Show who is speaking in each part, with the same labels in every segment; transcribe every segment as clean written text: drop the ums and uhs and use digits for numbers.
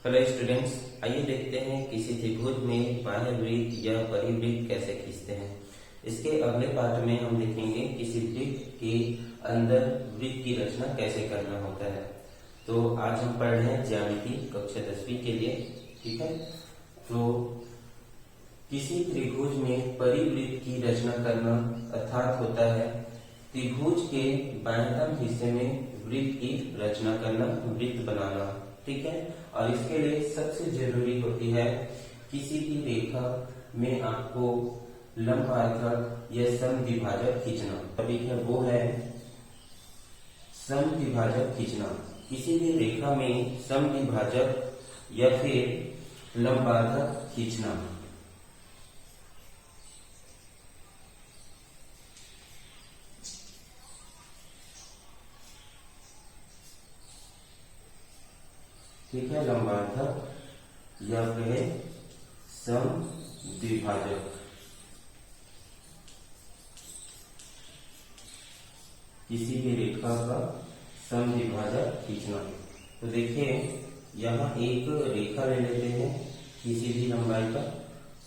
Speaker 1: Hello students, आइए देखते हैं किसी त्रिभुज में बाह्य वृत्त या परिवृत्त कैसे खींचते हैं। इसके अगले पार्ट में हम देखेंगे किसी वृत्त के अंदर वृत्त की रचना कैसे करना होता है। तो आज हम पढ़ रहे हैं ज्यामिति कक्षा 10वीं के लिए। ठीक है, तो किसी त्रिभुज में परिवृत्त की रचना करना अर्थात होता है त्रिभुज के बाह्यतम हिस्से में वृत्त की रचना करना, वृत्त बनाना। ठीक है, और इसके लिए सबसे जरूरी होती है किसी भी रेखा में आपको लंबवर्धक या समद्विभाजक खींचना। अभी है वो है समद्विभाजक खींचना। किसी भी रेखा में समद्विभाजक या फिर लंबवर्धक खींचना। ठीक है, लंबवर्धक या फिर समद्विभाजक किसी भी रेखा का समद्विभाजक खींचना। तो देखिए यहाँ एक रेखा ले लेते हैं किसी भी लंबाई का।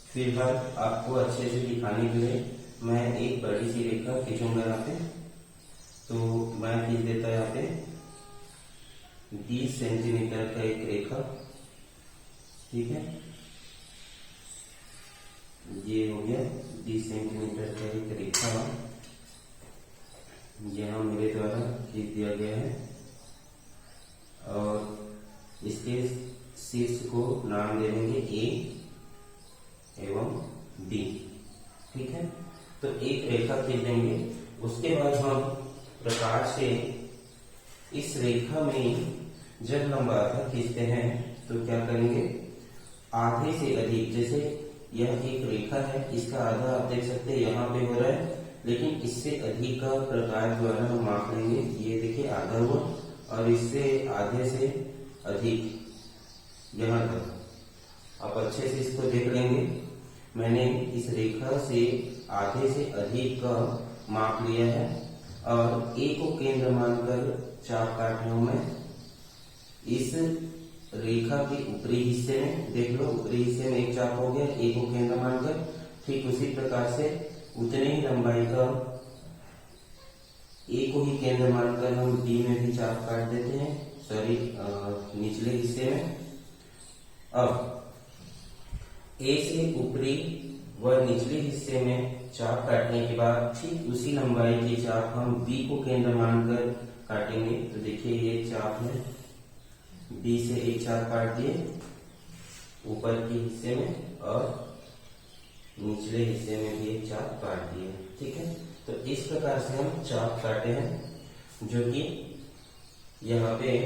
Speaker 1: फिलहाल आपको अच्छे से दिखाने के लिए मैं एक बड़ी सी रेखा खींचूंगा यहाँ पे। तो मैं खींच देता यहाँ पे 20 सेंटीमीटर का एक रेखा। ठीक है, ये हो गया 20 सेंटीमीटर का एक रेखा, यहाँ मेरे द्वारा खींच दिया गया है। और इसके शीर्ष को नाम दे देंगे ए एवं बी। ठीक है, तो एक रेखा खींच देंगे। उसके बाद हम प्रकाश से इस रेखा में जब लंबवर्धक खींचते हैं तो क्या करेंगे, आधे से अधिक, जैसे यह एक रेखा है, इसका आधा आप देख सकते हैं यहाँ पे हो रहा है, लेकिन इससे अधिक का प्रकाश द्वारा हम माप लेंगे। ये देखिए आधा हुआ, और इससे आधे से अधिक यहाँ तक। आप अच्छे से इसको देख लेंगे। मैंने इस रेखा से आधे से अधिक का माप लिया है और ए को केंद्र मानकर चाप काट रहा हूं मैं। इस रेखा के ऊपरी हिस्से में देख लो, ऊपरी हिस्से में एक चाप हो गया ए को केंद्र मानकर। ठीक उसी प्रकार से उतने ही लंबाई का ए को ही केंद्र मानकर हम बी में भी चाप काट देते हैं, सॉरी निचले हिस्से में। अब ए से ऊपरी व निचले हिस्से में चाप काटने के बाद ठीक उसी लंबाई की चाप हम बी को केंद्र मानकर काटेंगे। तो देखिए ये चाप है, बी से एक चाप काट दिए ऊपर के हिस्से में और निचले हिस्से में भी एक चाप काट दिए। ठीक है, तो इस प्रकार से हम चाप काटे हैं जो कि यहाँ पे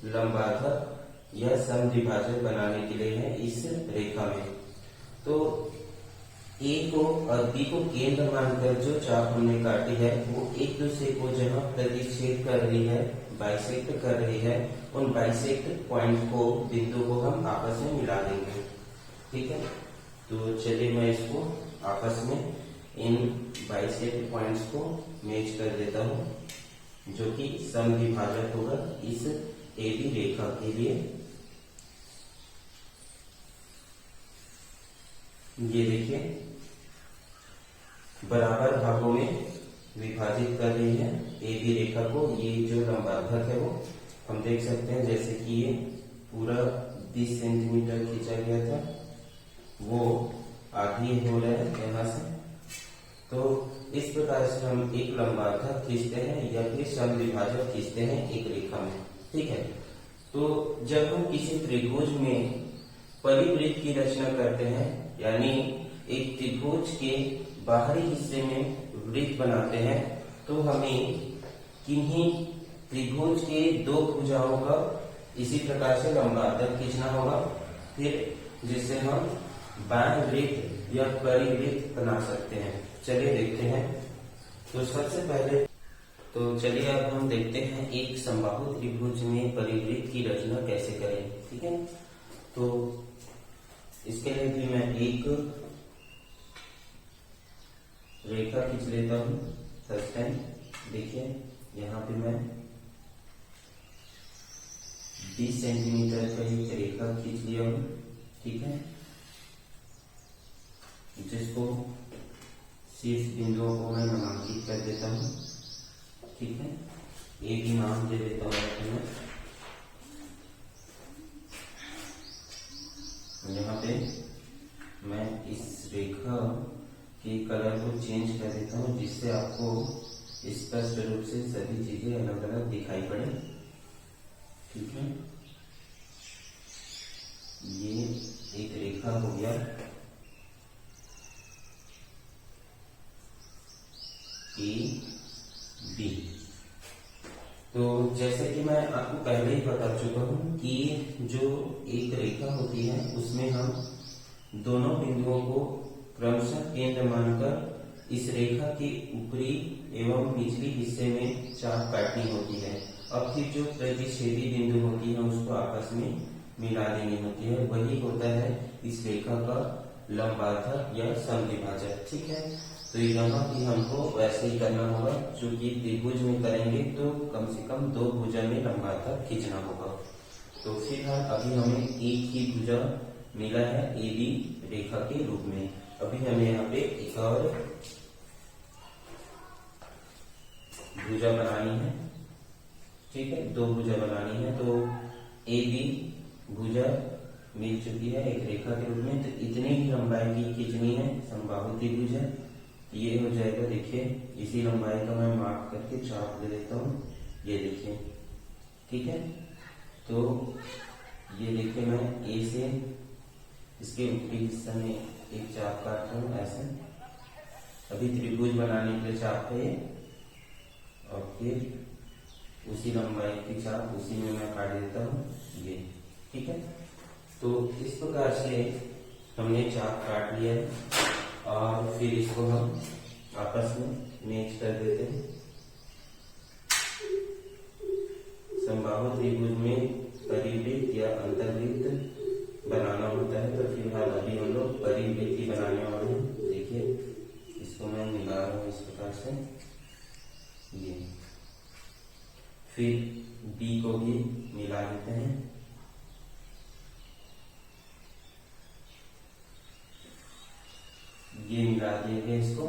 Speaker 1: लंबवर्धक या समद्विभाजक बनाने के लिए है इस रेखा में। तो ए को और बी को केंद्र मानकर जो चाप हमने काटी है वो एक दूसरे को जहाँ प्रतिच्छेद कर रही है, बाइसेक्ट कर रही है, उन बाइसेक्ट पॉइंट को, बिंदु को हम आपस में मिला देंगे। ठीक है, तो चलिए मैं इसको आपस में इन बाइसेक्ट पॉइंट्स को मैच कर देता हूं जो कि समद्विभाजक होगा इस एबी रेखा के लिए। ये देखिए बराबर भागों में विभाजित कर रही है ए बी रेखा को। ये जो लंबवर्धक है वो हम देख सकते हैं, जैसे कि ये पूरा 20 सेंटीमीटर खींचा गया था, वो आधी हो रहा है यहाँ से। तो इस प्रकार से हम एक लंबवर्धक खींचते हैं या फिर समद्विभाजक खींचते हैं एक रेखा में। ठीक है, तो जब हम किसी त्रिभुज में परिवृत्त की रचना करते हैं, यानी एक त्रिभुज के बाहरी हिस्से में वृत्त बनाते हैं, तो हमें किन्हीं त्रिभुज के दो भुजाओं का इसी प्रकार से लंबवर्धक खींचना होगा, फिर जिससे हम बाह्य वृत्त या परिवृत्त बना सकते हैं। चलिए देखते हैं। तो सबसे पहले तो चलिए अब हम देखते हैं एक समबाहु त्रिभुज में परिवृत्त की रचना कैसे करें। ठीक है, तो इसके लिए भी मैं एक रेखा खींच लेता हूं। फर्स्ट टाइम देखिए यहाँ पे मैं 30 सेंटीमीटर का एक रेखा खींच लिया हूं, ठीक है, जिसको शीर्ष बिंदुओं को मैं नामांकित कर देता हूं, ठीक है, ए भी नाम दे देता हूं मैं। यहाँ पे मैं इस रेखा के कलर को चेंज कर देता हूं, जिससे आपको स्पष्ट रूप से सभी चीजें अलग अलग दिखाई पड़े, ठीक है। ये एक रेखा हो गया, ए बी। तो जैसे कि मैं आपको पहले ही बता चुका हूं कि जो एक रेखा होती है उसमें हम दोनों बिंदुओं को क्रमशः केंद्र मानकर इस रेखा के ऊपरी एवं निचली हिस्से में चाप काटनी होती है। अब फिर जो प्रतिच्छेदी बिंदु होती है उसको आपस में मिला देनी होती है, वही होता है इस रेखा का लंबार्धक या समद्विभाजक, ठीक है। तो यहाँ भी हमको वैसे ही करना होगा, जो कि त्रिभुज में करेंगे तो कम से कम 2 भुजा में लंबार्धक खींचना होगा। तो फिलहाल अभी हमें एक ही भुजा मिला है ए बी रेखा के रूप में। अभी हमें यहाँ पे एक और भुजा बनानी है, ठीक है, 2 भुजा बनानी है। तो ए बी भुजा मिल चुकी है एक रेखा के रूप में, तो इतनी ही लंबाई की खींचनी है समबाहु त्रिभुज है। ये हो जाएगा, देखिए इसी लंबाई का मैं मार्क करके चाप दे देता हूँ, ये देखिए, ठीक है। तो ये देखिए मैं ए से इसके ऊपरी हिस्सा में एक चाप काटता हूँ ऐसे। अभी त्रिभुज बनाने के लिए चाप है ये, और फिर उसी लंबाई की चाप उसी में मैं काट देता हूँ ये, ठीक है। तो इस प्रकार से हमने चाप काट लिया है, और फिर इसको हम आपस में मैच कर देते हैं। समबाहु त्रिभुज में परिवृत्त या अंतर्वृत्त बनाना होता है, तो फिलहाल अभी हम लोग परिवृत्त ही बनाने वाले हैं। देखिए इसको मैं मिला रहा हूँ इस प्रकार से, ये फिर बी को भी मिला देते हैं, ये मिला दिए इसको।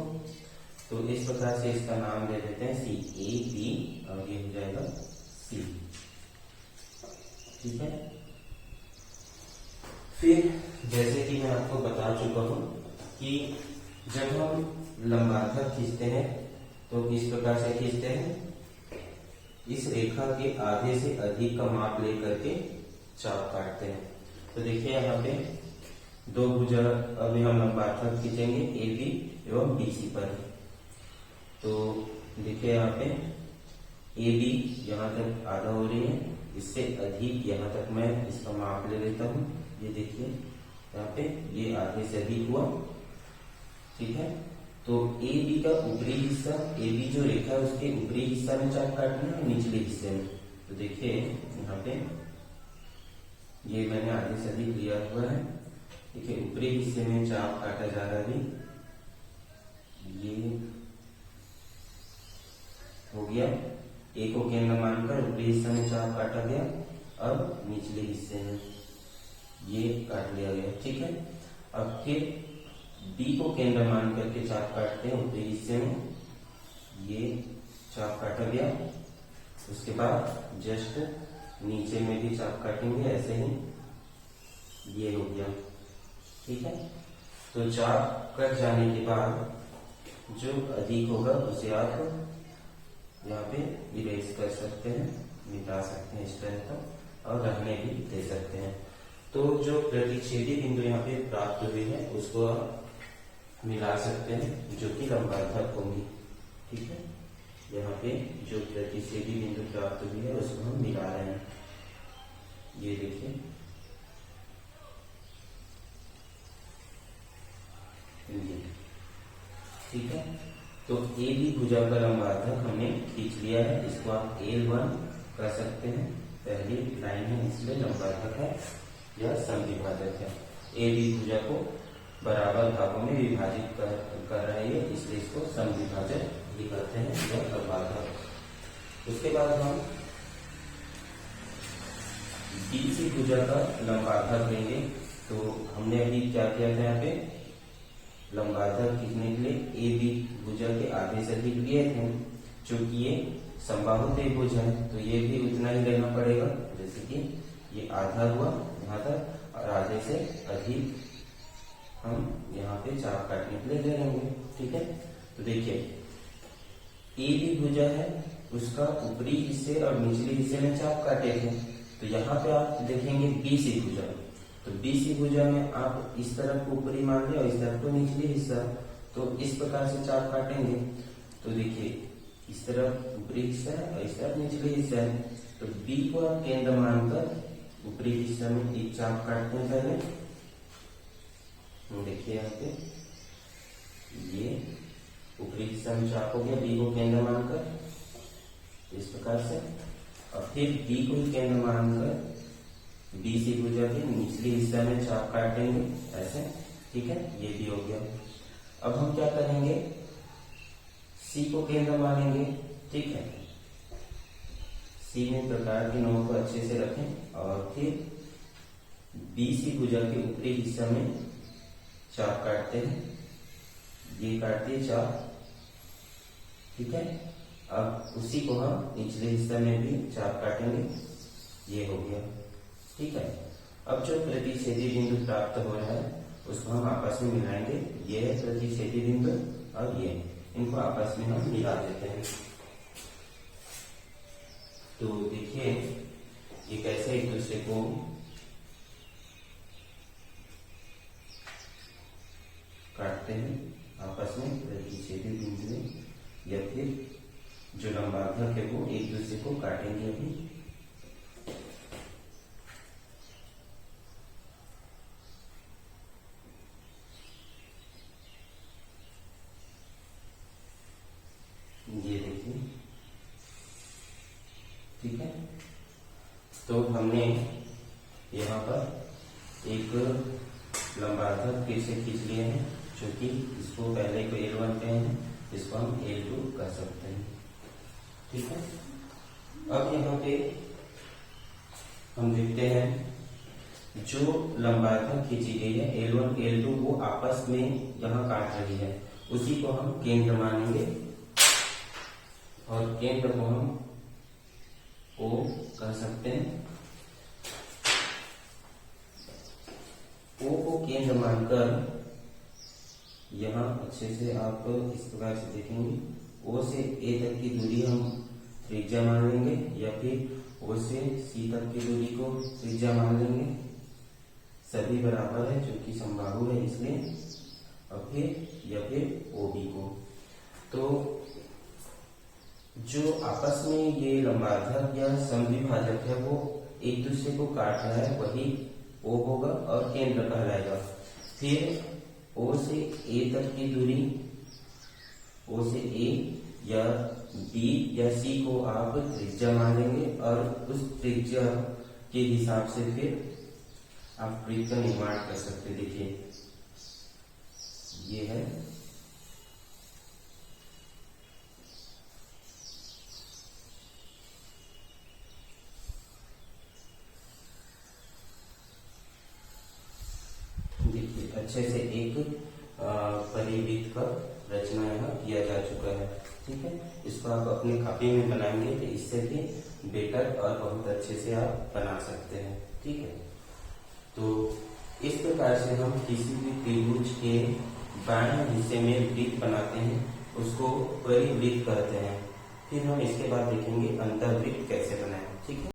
Speaker 1: तो इस प्रकार से इसका नाम दे देते हैं सी, ए बी, और ये हो जाएगा सी, ठीक है। फिर जैसे कि मैं आपको बता चुका हूं कि जब हम लंबार्धक खींचते हैं तो किस प्रकार से खींचते हैं, इस रेखा के आधे से अधिक का माप लेकर के चाप काटते हैं। तो देखिए यहाँ पे 2 भुजा अभी हम लंबार्धक खींचेंगे ए बी एवं बी सी पर। तो देखिए यहाँ पे ए बी यहाँ तक आधा हो रही है, इससे अधिक यहाँ तक मैं इसका माप ले लेता हूँ। ये देखिए यहाँ पे ये आधे से अधिक हुआ, ठीक है। तो ए बी का ऊपरी हिस्सा, ए बी जो रेखा है उसके ऊपरी हिस्सा में चाप काटना है, निचले हिस्से में। तो देखिए यहाँ पे ये मैंने आधे से अधिक लिया हुआ है, देखिए ऊपरी हिस्से में चाप काटा जा रहा है। ये हो गया, ए को केंद्र मानकर ऊपरी हिस्से में चाप काटा गया, अब निचले हिस्से में ये काट लिया गया, ठीक है। अब फिर बी को केंद्र मान करके चाप काटते हैं ऊपरी हिस्से में, ये चाप काटा गया। उसके बाद जस्ट नीचे में भी चाप काटेंगे ऐसे ही, ये हो गया, ठीक है। तो चाप कट जाने के बाद जो अधिक होगा उसे आप यहाँ पे इरेज कर सकते हैं, मिटा सकते हैं इस तरह का, और रहने भी दे सकते हैं। तो जो प्रतिच्छेदी बिंदु यहाँ पे प्राप्त हुई है उसको आप मिला सकते हैं, जो कि लंबार्धक होंगी, ठीक है। यहाँ पे जो प्रतिच्छेदी बिंदु प्राप्त हुई है उसको हम मिला रहे हैं, ये देखिए, ठीक है। तो ए बी भुजा का लंबार्धक हमने खींच लिया है, इसको आप L1 कर सकते हैं, पहली लाइन है इसलिए लंबार्धक है या समद्विभाजक है। ए बी भुजा को बराबर भागों में विभाजित कर रहे हैं, इसलिए इसको समद्विभाजक भी कहते हैं या लंबार्धक। उसके बाद हम बीसी भुजा का लंबार्धक लेंगे। तो हमने अभी क्या किया था, यहाँ पे लंबार्धक खींचने के लिए ए बी भुजा के आधे से अधिक लिए थे। चूंकि ये समबाहु त्रिभुज है तो ये भी उतना ही लेना पड़ेगा, जैसे कि ये आधा हुआ यहाँ तक, और आधे से अधिक हम यहाँ पे चाप काटने के लिए ले लेंगे। ठीक है, तो देखिए ए बी भुजा है, उसका ऊपरी हिस्से और निचले हिस्से में चाप काटे थे। तो यहाँ पे आप देखेंगे बीसी भुजा, तो बीसी भुजा में आप इस तरफ को ऊपरी मान लिया और इस तरफ को निचले हिस्सा, तो इस प्रकार से चाप काटेंगे। तो देखिए इस तरफ ऊपरी हिस्सा है और इस तरफ निचले हिस्सा है, तो बी को आप केंद्र मानकर ऊपरी हिस्सा में एक चाप काटते हैं पहले। देखिए यहाँ पे ये ऊपरी हिस्सा में चाप हो गया बी को केंद्र मानकर इस प्रकार से, और फिर बी को ही केंद्र मानकर बीसी भुजा के निचले हिस्सा में चाप काटेंगे ऐसे। ठीक है, ये भी हो गया। अब हम क्या करेंगे, सी को केंद्र मानेंगे। ठीक है, सी में प्रकार के नोक को अच्छे से रखें और फिर बीसी भुजा के ऊपरी हिस्सा में चाप काटते हैं, ये काट दिए चाप। ठीक है, अब उसी को हम निचले हिस्से में भी चाप काटेंगे, ये हो गया। ठीक है, अब जो प्रतिच्छेदी बिंदु प्राप्त हो रहा है उसको हम आपस में मिलाएंगे। ये है प्रतिच्छेदी बिंदु और ये, इनको आपस में हम मिला देते हैं। तो देखिए ये कैसे एक दूसरे को काटते हैं आपस में प्रतिच्छेदी बिंदु में, या फिर जो लंबार्धक है वो एक दूसरे को काटेंगे अभी। ये देखिए, ठीक है, तो हमने यहाँ पर एक लंबार्धक फिर से खींच लिए हैं, क्योंकि इसको पहले को L1 कहे हैं, इसको हम L2 कह सकते हैं। ठीक है, अब यहाँ पे हम देखते हैं जो लंबार्धक खींची गई है L1 L2 वो आपस में यहाँ काट रही है, उसी को हम केंद्र मानेंगे और केंद्र को हम O कह सकते हैं। O को केंद्र मानकर यहाँ अच्छे से आप इस प्रकार से देखेंगे, O से A तक की दूरी हम त्रिज्या मान लेंगे, या फिर O से C तक की दूरी को त्रिज्या मान लेंगे। सभी बराबर है क्योंकि समबाहु है इसलिए, और फिर या फिर OB को। तो जो आपस में ये लंबार्धक या समद्विभाजक है वो एक दूसरे को काट रहा है, वही O होगा और केंद्र कहलाएगा। फिर O से A तक की दूरी, O से A या B या C को आप त्रिज्या मान लेंगे, और उस त्रिज्या के हिसाब से फिर आप वृत्त का निर्माण कर सकते। देखिए ये है, देखिए अच्छे से एक परिवृत्त का रचना यहाँ किया जा चुका है। ठीक है, इसको आप अपने कॉपी में बनाएंगे तो इससे भी बेटर और बहुत अच्छे से आप बना सकते हैं। ठीक है, तो इस प्रकार से हम किसी भी त्रिभुज के बाएं हिस्से में वृत्त बनाते हैं, उसको परिवृत्त कहते हैं। फिर हम इसके बाद देखेंगे अंतर्वृत्त कैसे बनाएं। ठीक है।